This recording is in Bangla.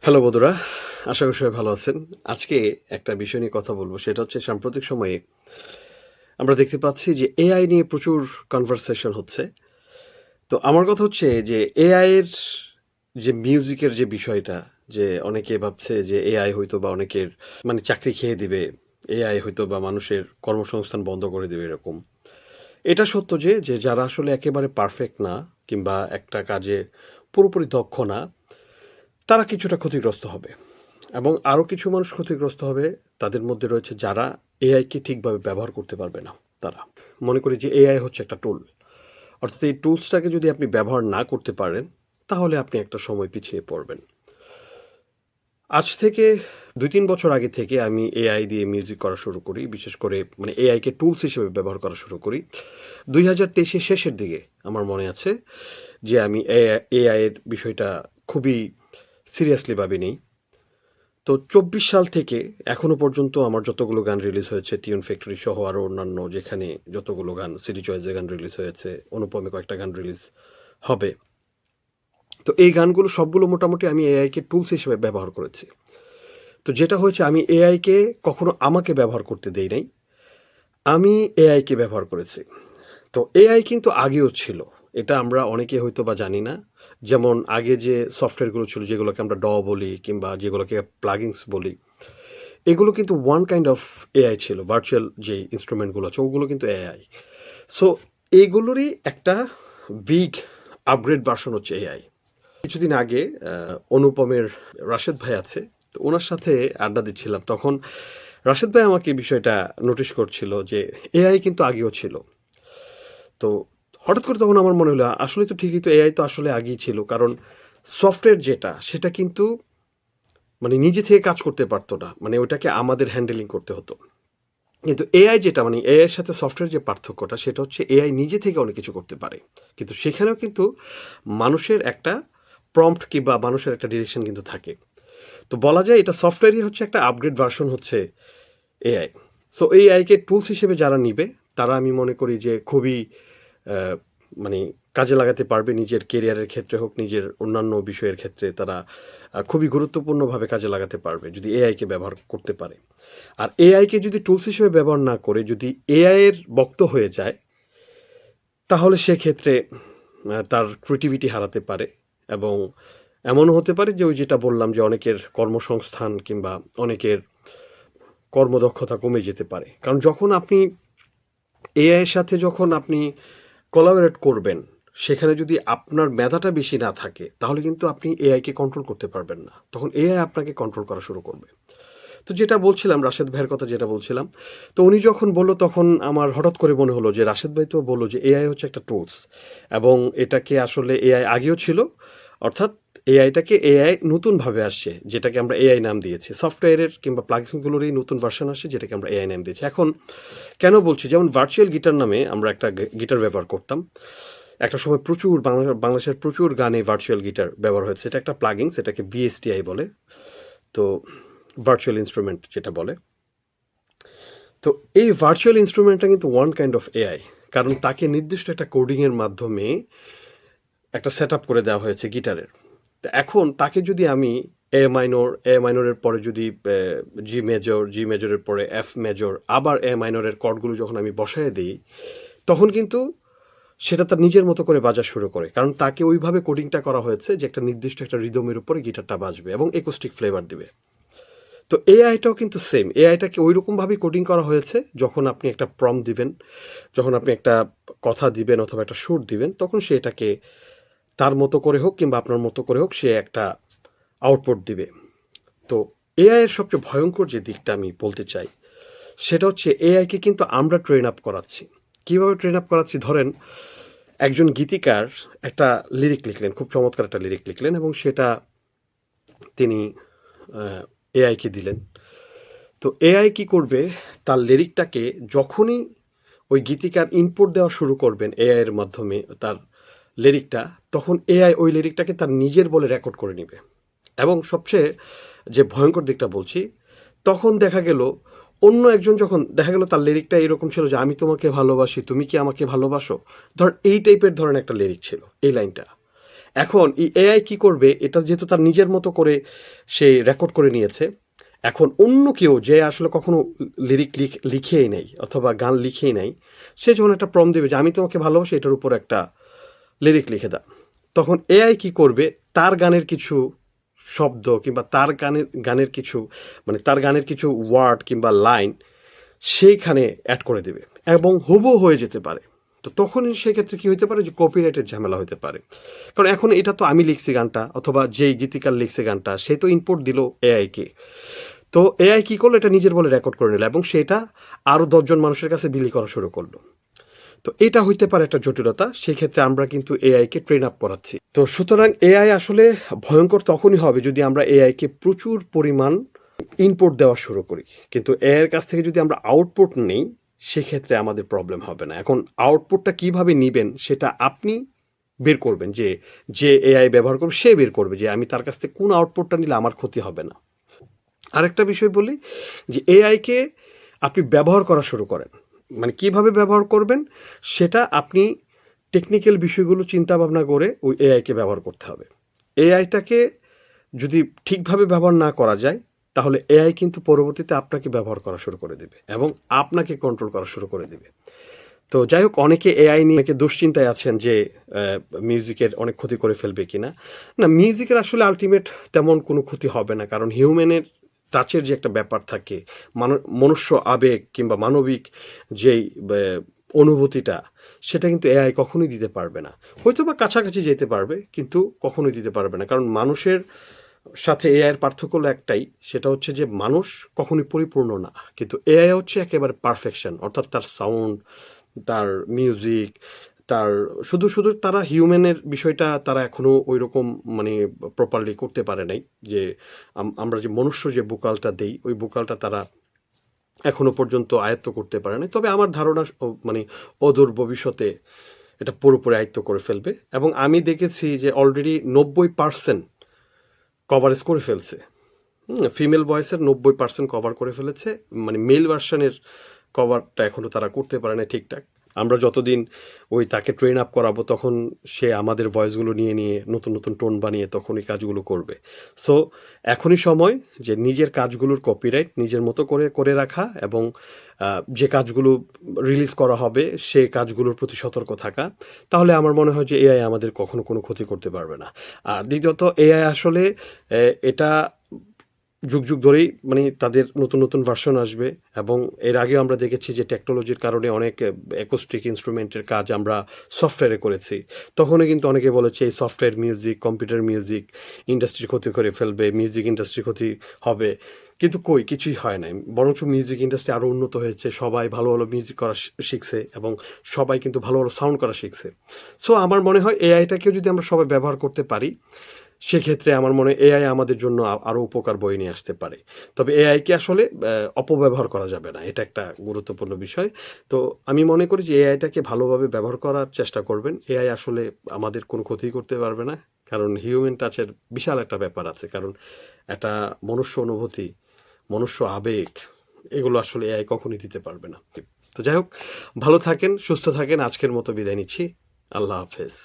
হ্যালো বন্ধুরা, আশা করি সবাই ভালো আছেন। আজকে একটা বিষয় নিয়ে কথা বলবো, সেটা হচ্ছে সাম্প্রতিক সময়ে আমরা দেখতে পাচ্ছি যে এআই নিয়ে প্রচুর কনভারসেশন হচ্ছে। তো আমার কথা হচ্ছে যে এআই এর যে মিউজিকের যে বিষয়টা, যে অনেকে ভাবছে যে এআই হয়তো বা অনেকের চাকরি খেয়ে দিবে, এআই হয়তো বা মানুষের কর্মসংস্থান বন্ধ করে দিবে এরকম। এটা সত্য যে যে যারা আসলে একেবারে পারফেক্ট না কিংবা একটা কাজে পুরোপুরি দক্ষ না, তারা কিছুটা ক্ষতিগ্রস্ত হবে। এবং আরও কিছু মানুষ ক্ষতিগ্রস্ত হবে, তাদের মধ্যে রয়েছে যারা এআইকে ঠিকভাবে ব্যবহার করতে পারবে না। তারা মনে করি যে এআই হচ্ছে একটা টুল, অর্থাৎ এই টুলসটাকে যদি আপনি ব্যবহার না করতে পারেন, তাহলে আপনি একটা সময় পিছিয়ে পড়বেন। আজ থেকে 2-3 বছর আগে থেকে আমি এআই দিয়ে মিউজিক করা শুরু করি, বিশেষ করে এআইকে টুলস হিসেবে ব্যবহার করা শুরু করি 2023-এর শেষের দিকে। আমার মনে আছে যে আমি এআই এর বিষয়টা খুবই সিরিয়াসলি ভাবি নিই। তো 24 সাল থেকে এখনো পর্যন্ত আমার যতগুলো গান রিলিজ হয়েছে, টিউন ফ্যাক্টরি সহ আরও অন্যান্য যেখানে যতগুলো গান সিডি চয়েসে গান রিলিজ হয়েছে, অনুপমে কয়েকটা গান রিলিজ হবে, তো এই গানগুলো সবগুলো মোটামুটি আমি এআইকে টুলস হিসেবে ব্যবহার করেছি। তো যেটা হয়েছে, আমি এআইকে কখনো আমাকে ব্যবহার করতে দেই নাই, আমি এআইকে ব্যবহার করেছি। তো এআই কিন্তু আগেও ছিল, এটা আমরা অনেকে হয়তো বা জানি না। যেমন আগে যে সফটওয়্যারগুলো ছিল, যেগুলোকে আমরা ড বলি কিংবা যেগুলোকে প্লাগিংস বলি, এগুলো কিন্তু ওয়ান কাইন্ড অফ এআই ছিল। ভার্চুয়াল যে ইনস্ট্রুমেন্টগুলো আছে ওগুলো কিন্তু এআই। সো এইগুলোরই একটা বিগ আপগ্রেড ভার্সন হচ্ছে এআই। কিছুদিন আগে অনুপমের রাশেদ ভাই আছে, তো ওনার সাথে আড্ডা দিচ্ছিলাম, তখন রাশেদ ভাই আমাকে এই বিষয়টা নোটিশ করছিল যে এআই কিন্তু আগেও ছিল। তো হঠাৎ করে তখন আমার মনে হলো আসলে তো ঠিকই, তো এআই তো আসলে আগেই ছিল, কারণ সফটওয়্যার যেটা সেটা কিন্তু নিজে থেকে কাজ করতে পারতো না, ওটাকে আমাদের হ্যান্ডেলিং করতে হতো। কিন্তু এআই যেটা, এআই এর সাথে সফটওয়্যার যে পার্থক্যটা, সেটা হচ্ছে এআই নিজে থেকে অনেক কিছু করতে পারে, কিন্তু সেখানেও কিন্তু মানুষের একটা প্রম্পট কিংবা মানুষের একটা ডিরেকশন কিন্তু থাকে। তো বলা যায় এটা সফটওয়্যারই হচ্ছে একটা আপগ্রেড ভার্সন হচ্ছে এআই। সো এই এআইকে টুলস হিসেবে যারা নিবে, তারা আমি মনে করি যে খুবই আহ, মানে কাজে লাগাতে পারবে, নিজের কেরিয়ারের ক্ষেত্রে হোক, নিজের অন্যান্য বিষয়ের ক্ষেত্রে তারা খুবই গুরুত্বপূর্ণভাবে কাজে লাগাতে পারবে যদি এআইকে ব্যবহার করতে পারে। আর এআইকে যদি টুলস হিসেবে ব্যবহার না করে যদি এআই এর বক্ত হয়ে যায়, তাহলে সেক্ষেত্রে তার ক্রিয়েটিভিটি হারাতে পারে। এবং এমনও হতে পারে যে ওই যেটা বললাম, যে অনেকের কর্মসংস্থান কিংবা অনেকের কর্মদক্ষতা কমে যেতে পারে। কারণ যখন আপনি এআই এর সাথে যখন আপনি কোলাবোরেট করবেন, সেখানে যদি আপনার মেধাটা বেশি না থাকে, তাহলে কিন্তু আপনি এআইকে কন্ট্রোল করতে পারবেন না, তখন এআই আপনাকে কন্ট্রোল করা শুরু করবে। তো যেটা বলছিলাম, রাশেদ ভাইয়ের কথা যেটা বলছিলাম, তো উনি যখন বললো, তখন আমার হঠাৎ করে মনে হলো যে রাশেদ ভাই তো বললো যে এআই হচ্ছে একটা টুলস, এবং এটাকে আসলে এআই আগেও ছিল, অর্থাৎ এআইটাকে এআই নতুনভাবে আসছে, যেটাকে আমরা এআই নাম দিয়েছি। সফটওয়্যারের কিংবা প্লাগিনসগুলোরই নতুন ভার্সন আসছে, যেটাকে আমরা এআই নাম দিয়েছি। এখন কেন বলছি, যেমন ভার্চুয়াল গিটার নামে আমরা একটা গিটার ব্যবহার করতাম একটা সময়, প্রচুর বাংলাদেশের প্রচুর গানে ভার্চুয়াল গিটার ব্যবহার হয়েছে। এটা একটা প্লাগিংস, এটাকে ভিএসটিআই বলে, তো ভার্চুয়াল ইনস্ট্রুমেন্ট যেটা বলে। তো এই ভার্চুয়াল ইনস্ট্রুমেন্টটা কিন্তু ওয়ান কাইন্ড অফ এআই, কারণ তাকে নির্দিষ্ট একটা কোডিংয়ের মাধ্যমে একটা সেট আপ করে দেওয়া হয়েছে গিটারের। তো এখন তাকে যদি আমি এ মাইনরের পরে যদি জি মেজরের পরে এফ মেজর, আবার এ মাইনরের কর্ডগুলো যখন আমি বসায় দিই, তখন কিন্তু সেটা তার নিজের মতো করে বাজা শুরু করে, কারণ তাকে ওইভাবে কোডিংটা করা হয়েছে যে একটা নির্দিষ্ট একটা রিদমের উপরে গিটারটা বাজবে এবং একোস্টিক ফ্লেভার দিবে। তো এআইটাও কিন্তু সেম, এআইটাকে ওই রকমভাবেই কোডিং করা হয়েছে। যখন আপনি একটা প্রম্পট দিবেন, যখন আপনি একটা কথা দিবেন অথবা একটা সুর দিবেন, তখন সে এটাকে তার মতো করে হোক কিংবা আপনার মতো করে হোক, সে একটা আউটপুট দিবে। তো এআই এর সবচেয়ে ভয়ঙ্কর যে দিকটা আমি বলতে চাই, সেটা হচ্ছে এআইকে কিন্তু আমরা ট্রেন আপ করাচ্ছি। কীভাবে ট্রেন আপ করাচ্ছি? ধরেন একজন গীতিকার একটা লিরিক লিখলেন, খুব চমৎকার একটা লিরিক লিখলেন, এবং সেটা তিনি এআইকে দিলেন। তো এআই কি করবে, তার লিরিকটাকে যখনই ওই গীতিকার ইনপুট দেওয়া শুরু করবেন এআই এর মাধ্যমে তার লিরিকটা, তখন এআই ওই লিরিকটাকে তার নিজের বলে রেকর্ড করে নেবে। এবং সবচেয়ে যে ভয়ঙ্কর দিকটা বলছি, তখন দেখা গেল অন্য একজন, যখন দেখা গেল তার লিরিকটা এরকম ছিল যে আমি তোমাকে ভালোবাসি, তুমি কি আমাকে ভালোবাসো, ধর এই টাইপের ধরেন একটা লিরিক ছিল এই লাইনটা। এখন এই এআই কি করবে, এটা যেহেতু তার নিজের মতো করে সে রেকর্ড করে নিয়েছে, এখন অন্য কেউ যে আসলে কখনো লিরিক লিখেই নেই অথবা গান লিখেই নাই, সে যখন একটা প্রম দেবে যে আমি তোমাকে ভালোবাসি, এটার উপর একটা লিরিক লিখে দাও, তখন এআই কি করবে, তার গানের কিছু শব্দ কিংবা তার গানের কিছু মানে তার গানের কিছু ওয়ার্ড কিংবা লাইন সেইখানে অ্যাড করে দেবে এবং হুবহু হয়ে যেতে পারে। তো তখনই সেক্ষেত্রে কি হতে পারে, যে কপিরাইটের ঝামেলা হতে পারে। কারণ এখন এটা তো আমি লিখছি গানটা, অথবা যেই গীতিকার লিখছে গানটা সে তো ইনপুট দিল এআইকে। তো এআই কি করলো, এটা নিজের বলে রেকর্ড করে নিল এবং সেটা আরও 10জন মানুষের কাছে বিলি করা শুরু করলো। তো এটা হইতে পারে একটা জটিলতা, সেই ক্ষেত্রে আমরা কিন্তু এআইকে ট্রেন আপ করাচ্ছি। তো সুতরাং এআই আসলে ভয়ঙ্কর তখনই হবে যদি আমরা এআইকে প্রচুর পরিমাণ ইনপুট দেওয়া শুরু করি, কিন্তু এআইয়ের কাছ থেকে যদি আমরা আউটপুট নেই সেক্ষেত্রে আমাদের প্রবলেম হবে না। এখন আউটপুটটা কিভাবে নেবেন সেটা আপনি বের করবেন, যে যে এআই ব্যবহার করবে সে বের করবে যে আমি তার কাছ থেকে কোন আউটপুটটা নিলে আমার ক্ষতি হবে না। আরেকটা বিষয় বলি, যে এআইকে আপনি ব্যবহার করা শুরু করেন, মানে কিভাবে ব্যবহার করবেন সেটা আপনি টেকনিক্যাল বিষয়গুলো চিন্তা ভাবনা করে ওই এআইকে ব্যবহার করতে হবে। এআইটাকে যদি ঠিকভাবে ব্যবহার না করা যায় তাহলে এআই কিন্তু পরবর্তীতে আপনাকে ব্যবহার করা শুরু করে দেবে এবং আপনাকে কন্ট্রোল করা শুরু করে দেবে। তো যাই হোক, অনেকে এআই নিয়ে অনেকে দুশ্চিন্তায় আছেন যে মিউজিকের অনেক ক্ষতি করে ফেলবে কিনা। না, মিউজিকের আসলে আলটিমেট তেমন কোনো ক্ষতি হবে না, কারণ হিউম্যানের টাচের যে একটা ব্যাপার থাকে, মনুষ্য আবেগ কিংবা মানবিক যেই অনুভূতিটা, সেটা কিন্তু এআই কখনোই দিতে পারবে না। হয়তো বা কাছাকাছি যেতে পারবে কিন্তু কখনোই দিতে পারবে না, কারণ মানুষের সাথে এআইয়ের পার্থক্য হলো একটাই, সেটা হচ্ছে যে মানুষ কখনোই পরিপূর্ণ না, কিন্তু এআই হচ্ছে একেবারে পারফেকশন, অর্থাৎ তার সাউন্ড, তার মিউজিক, তার শুধু শুধু তারা হিউম্যানের বিষয়টা তারা এখনও ওই রকম মানে প্রপারলি করতে পারে নাই, যে আমরা যে মনুষ্য যে ভোকালটা দেই ওই ভোকালটা তারা এখনো পর্যন্ত আয়ত্ত করতে পারে নাই। তবে আমার ধারণা মানে অদূর ভবিষ্যতে এটা পুরোপুরি আয়ত্ত করে ফেলবে এবং আমি দেখেছি যে অলরেডি 90% কভারেজ করে ফেলছে। ফিমেল ভয়েসের 90% কভার করে ফেলেছে, মানে মেল ভার্সনের কভারটা এখনও তারা করতে পারে না ঠিকঠাক। আমরা যতদিন ওই তাকে ট্রেন আপ করাবো তখন সে আমাদের ভয়েসগুলো নিয়ে নিয়ে নতুন নতুন টোন বানিয়ে তখন এই কাজগুলো করবে। সো এখনই সময় যে নিজের কাজগুলোর কপিরাইট নিজের মতো করে করে রাখা এবং যে কাজগুলো রিলিজ করা হবে সেই কাজগুলোর প্রতি সতর্ক থাকা। তাহলে আমার মনে হয় যে এআই আমাদের কখনো কোনো ক্ষতি করতে পারবে না। আর দ্বিতীয়ত এআই আসলে এটা যুগ যুগ ধরেই মানে তাদের নতুন নতুন ভার্সন আসবে এবং এর আগেও আমরা দেখেছি যে টেকনোলজির কারণে অনেক অ্যাকোস্টিক ইনস্ট্রুমেন্টের কাজ আমরা সফটওয়্যারে করেছি। তখনও কিন্তু অনেকে বলেছে এই সফটওয়্যার মিউজিক, কম্পিউটার মিউজিক ইন্ডাস্ট্রির ক্ষতি করে ফেলবে, মিউজিক ইন্ডাস্ট্রির ক্ষতি হবে, কিন্তু কই কিছুই হয় নাই। বরঞ্চ মিউজিক ইন্ডাস্ট্রি আরও উন্নত হয়েছে, সবাই ভালো ভালো মিউজিক করা শিখছে এবং সবাই কিন্তু ভালো ভালো সাউন্ড করা শিখছে। সো আমার মনে হয় এআইটাকেও যদি আমরা সবাই ব্যবহার করতে পারি সেক্ষেত্রে আমার মনে হয় এআই আমাদের জন্য আরও উপকার বয়ে নিয়ে আসতে পারে। তবে এআইকে আসলে অপব্যবহার করা যাবে না, এটা একটা গুরুত্বপূর্ণ বিষয়। তো আমি মনে করি যে এআইটাকে ভালোভাবে ব্যবহার করার চেষ্টা করবেন। এআই আসলে আমাদের কোনো ক্ষতি করতে পারবে না, কারণ হিউম্যান টাচের বিশাল একটা ব্যাপার আছে, কারণ একটা মনুষ্য অনুভূতি, মনুষ্য আবেগ, এগুলো আসলে এআই কখনই দিতে পারবে না। তো যাই হোক, ভালো থাকেন, সুস্থ থাকেন, আজকের মতো বিদায় নিচ্ছি। আল্লাহ হাফেজ।